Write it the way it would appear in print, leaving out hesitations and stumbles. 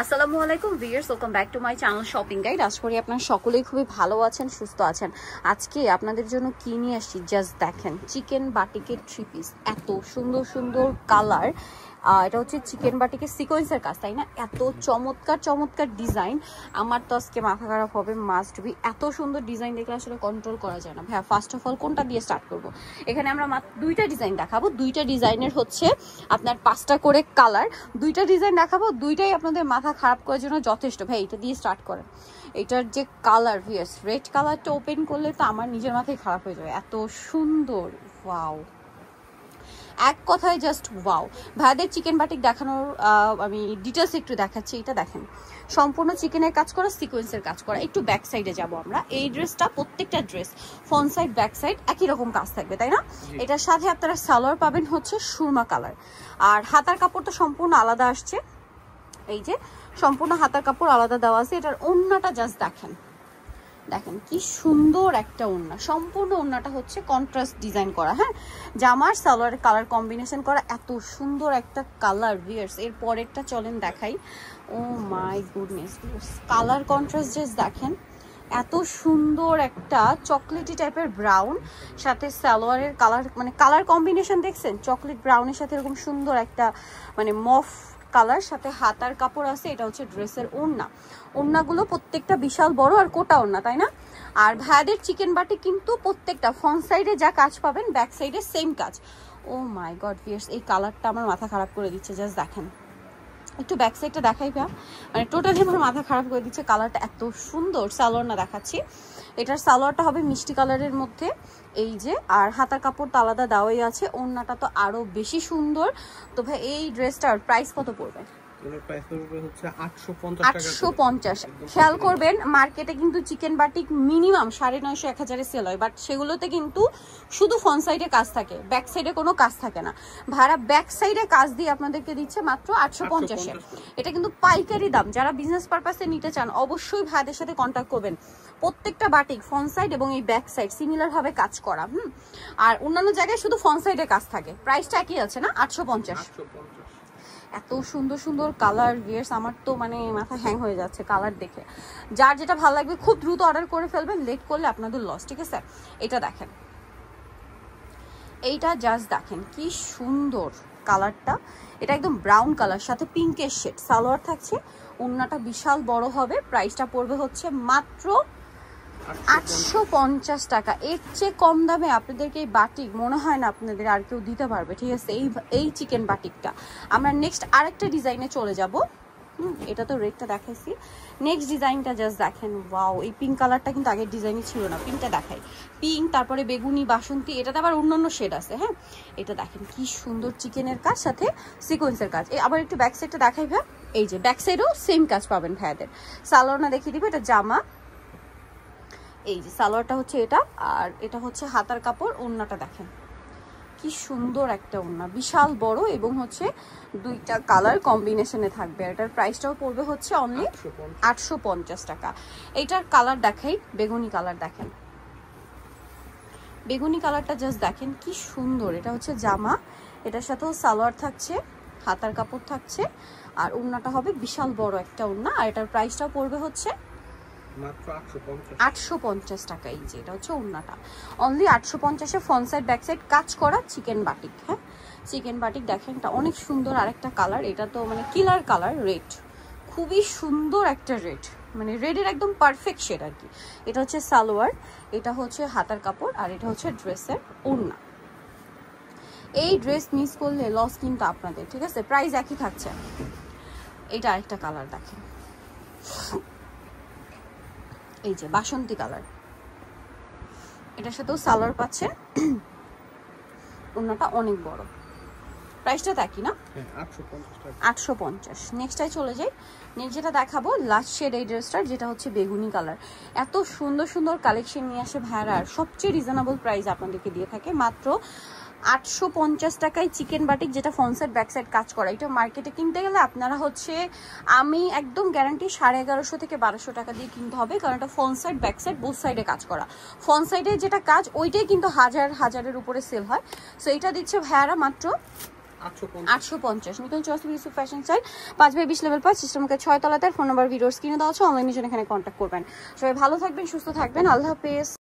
আসসালামু আলাইকুম viewers, welcome back to my channel shopping guide. আশা করি আপনারা সকলেই খুবই ভালো আছেন, সুস্থ আছেন। আজকে আপনাদের জন্য কি নিয়ে আসছি জাস্ট দেখেন। চিকেন বাটিকের 3 পিস, এত সুন্দর সুন্দর কালার। এটা হচ্ছে চিকেন বাটিকের সিকোয়েন্সের কাজ, তাই না? এত চমৎকার চমৎকার ডিজাইন, আমার তো আজকে মাথা খারাপ হবে। মাস্ট বি, এত সুন্দর ডিজাইন দেখলে আসলে কন্ট্রোল করা যায় না। ভাইয়া ফার্স্ট অফ অল কোনটা দিয়ে স্টার্ট করব? এখানে আমরা মাত্র 2টা ডিজাইন দেখাবো। 2টা ডিজাইনের হচ্ছে আপনার 5টা করে কালার। 2টা ডিজাইন দেখাবো, 2টাই আপনাদের মাথা খারাপ করার জন্য যথেষ্ট। ভাই এটা দিয়ে স্টার্ট করেন। এটার যে কালার, ভিয়ার্স রেড কালারটা ওপেন করলে তো আমার নিজের মাথায় খারাপ হয়ে যাবে, এত সুন্দর। ওয়াও, এক কথায় জাস্ট ওয়াও। ভাইদের চিকেন বাটিক দেখানোর আমি ডিটেলস একটু দেখাচ্ছি। এটা দেখেন, সম্পূর্ণ চিকেনের কাজ করা, সিকোয়েন্সের কাজ করা। একটু ব্যাক সাইডে যাব আমরা। এই ড্রেসটা, প্রত্যেকটা dress front side back side একই রকম কাজ থাকবে, তাই না? এটার সাথে আপনারা সালোয়ার পাবেন হচ্ছে সুরমা কালার, আর হাতার কাপড়টা সম্পূর্ণ আলাদা আসছে। এই যে সম্পূর্ণ হাতার কাপড় আলাদা দেওয়া আছে। এটার ওড়নাটা জাস্ট দেখেন, দেখেন কি সুন্দর একটা ওড়না। সম্পূর্ণ ওড়নাটা হচ্ছে কন্ট্রাস্ট ডিজাইন করা, হ্যাঁ, জামার সালোয়ারের কালার কম্বিনেশন করা, এত সুন্দর একটা কালার। ভিয়ার্স এর পরেরটা চলেন দেখাই। Oh my goodness, colour contrast just দেখেন, এত সুন্দর একটা চকলেটি টাইপের ব্রাউন, সাথে সালোয়ারের কালার, মানে কালার কম্বিনেশন দেখছেন, চকলেট ব্রাউনের সাথে এরকম সুন্দর একটা মানে মফ কালার, সাথে হাতার কাপড় আছে। এটা হচ্ছে ড্রেসের ওড়না। ওড়নাগুলো প্রত্যেকটা বিশাল বড় আর কোটা ওড়না, তাই না? আর ভাইদের চিকেন বাটি কিন্তু প্রত্যেকটা ফ্রন্ট সাইডে যা কাজ পাবেন ব্যাক সাইডে সেম কাজ। ও মাই গড ভিয়ার্স, এই কালারটা আমার মাথা খারাপ করে দিচ্ছে। জাস্ট দেখেন, একটু ব্যাক সাইডটা দেখাই ভাই, মানে টোটালি আমার মাথা খারাপ করে দিচ্ছে। কালারটা এত সুন্দর। সালোয়ার না দেখাচ্ছি, এটার সালোয়ারটা হবে মিষ্টি কালারের মধ্যে, এই যে, আর হাতার কাপড় তো আলাদা দেওয়াই আছে। ওড়নাটা তো আরো বেশি সুন্দর। তো ভাই এই ড্রেসটার প্রাইস কত পড়বে? 850। খেয়াল করবেন, মার্কেটে কিন্তু চিকেন বাটিক মিনিমাম 950 1000 সেল হয়, বাট সেগুলোতে কিন্তু শুধু ফ্রন্ট সাইডে কাজ থাকে, ব্যাক সাইডে কোনো কাজ থাকে না। ভাড়া ব্যাক সাইডে কাজ দিয়ে আপনাদেরকে দিচ্ছে মাত্র 850-এ। এটা কিন্তু পাইকারি দাম। যারা বিজনেস পারপাসে নিতে চান অবশ্যই ভাইদের সাথে কন্ট্যাক্ট করবেন। প্রত্যেকটা বাটিক ফ্রন্ট সাইড এবং এই ব্যাক সাইড সিমিলার ভাবে কাজ করা। আর অন্যান্য জায়গায় শুধু ফ্রন্ট সাইডে কাজ থাকে। প্রাইসটা একই আছে না, 850। এত সুন্দর সুন্দর কালার ভিয়ার্স, আমার তো মানে মাথা হ্যাং হয়ে যাচ্ছে কালার দেখে। যার যেটা ভালো লাগবে খুব দ্রুত অর্ডার করে ফেলবেন, লেট করলে আপনাদের লস, ঠিক আছে? এটা দেখেন, এইটা জাস্ট দেখেন কি সুন্দর কালারটা। এটা একদম ব্রাউন কালার, সাথে পিঙ্কের শেড। সালোয়ার থাকছে, ওড়নাটা বিশাল বড় হবে। প্রাইসটা পড়বে হচ্ছে মাত্র 850 টাকা। এর চেয়ে কম দামে আপনাদেরকে এই বাটিক মনে হয় না আপনাদের আর কেউ দিতে পারবে, ঠিক আছে? এই চিকেন বাটিকটা। আমরা নেক্সট আরেকটা ডিজাইনে চলে যাব। এটা তো রেডটা দেখাইছি, নেক্সট ডিজাইনটা জাস্ট দেখেন। ওয়াও, এই পিঙ্ক কালারটা কিন্তু আগের ডিজাইনে ছিল না। পিঙ্কটা দেখাই, পিঙ্ক, তারপরে বেগুনি, বাসন্তী, এটাতে আবার অন্যান্য শেড আছে, হ্যাঁ। এটা দেখেন কি সুন্দর চিকেনের কাজ, সাথে সিকোয়েন্সের কাজ। আবার একটু ব্যাক সাইডটা দেখাই ভাই। এই যে ব্যাক সাইডেও সেম কাজ পাবেন ভাইয়াদের। সালোয়ার না দেখিয়ে দিবে, এটা জামা। এই যে সালোয়ারটা হচ্ছে এটা, আর এটা হচ্ছে হাতার কাপড়। ওড়নাটা দেখেন কি সুন্দর একটা ওড়না, বিশাল বড়, এবং হচ্ছে 2টা কালার কম্বিনেশনে থাকবে। এটার প্রাইসটাও পড়বে হচ্ছে অনলি 850 টাকা। এইটার কালার দেখাই, বেগুনি কালার দেখেন। বেগুনি কালারটা জাস্ট দেখেন কি সুন্দর। এটা হচ্ছে জামা, এটার সাথেও সালোয়ার থাকছে, হাতার কাপড় থাকছে, আর ওড়নাটা হবে বিশাল বড় একটা ওড়না। আর এটার প্রাইসটাও পড়বে হচ্ছে মাত্র 850 টাকা। এই যে এটা হচ্ছে ওড়নাটা, অনলি 850-এ ফ্রন্ট সাইড ব্যাক সাইড কাজ করা চিকেন বাটিক। হ্যাঁ, চিকেন বাটিক দেখেন, এটা অনেক সুন্দর। আরেকটা কালার, এটা তো মানে কিলার কালার, রেড, খুবই সুন্দর একটা রেড, মানে রেডের একদম পারফেক্ট শেড আর কি। এটা হচ্ছে সালোয়ার, এটা হচ্ছে হাতার কাপড়, আর এটা হচ্ছে ড্রেসের ওড়না। এই ড্রেস মিস করলে লস কিন্তু আপনাদের, ঠিক আছে? প্রাইস একই থাকছে। এটা আরেকটা কালার দেখেন, এই যে বাসন্তী কালার। এটার সাথেও সালোয়ার পাচ্ছেন, ওড়নাটা অনেক বড়। প্রাইসটা একই না, 850। নেক্সটটাই চলে যাই। নেক্সট যেটা দেখাবো লাস্ট শেড এই ড্রেসটার, যেটা হচ্ছে বেগুনি কালার। এত সুন্দর সুন্দর কালেকশন নিয়ে আসে ভাইয়ারা, আর সবচেয়ে রিজনেবল প্রাইস আপনাদেরকে দিয়ে থাকে মাত্র 850 টাকায় চিকেন বাটিক, যেটা ফ্রন্ট সাইড ব্যাক সাইড কাজ করা। এটা মার্কেটে কিনতে গেলে আপনারা হচ্ছে, আমি একদম গ্যারান্টি 1150 থেকে 1200 টাকা দিয়ে কিনতে হবে, কারণ এটা front side back side both সাইডে কাজ করা। ফ্রন্ট সাইডে যেটা কাজ ওইটাই কিন্তু হাজারের উপরে সেল হয়। সো এটা দিচ্ছে ভাইয়ারা মাত্র 850 নতুন choice Yusuf fashion style 5/20 level 5 সিস্টেমকে 6 তলাতে। ফোন নাম্বার ভিডিওর স্ক্রিনে দেওয়া আছে, অনলাইনে জন্য এখানে কন্ট্যাক্ট করবেন। সবাই ভালো থাকবেন, সুস্থ থাকবেন, আল্লাহ হাফেজ।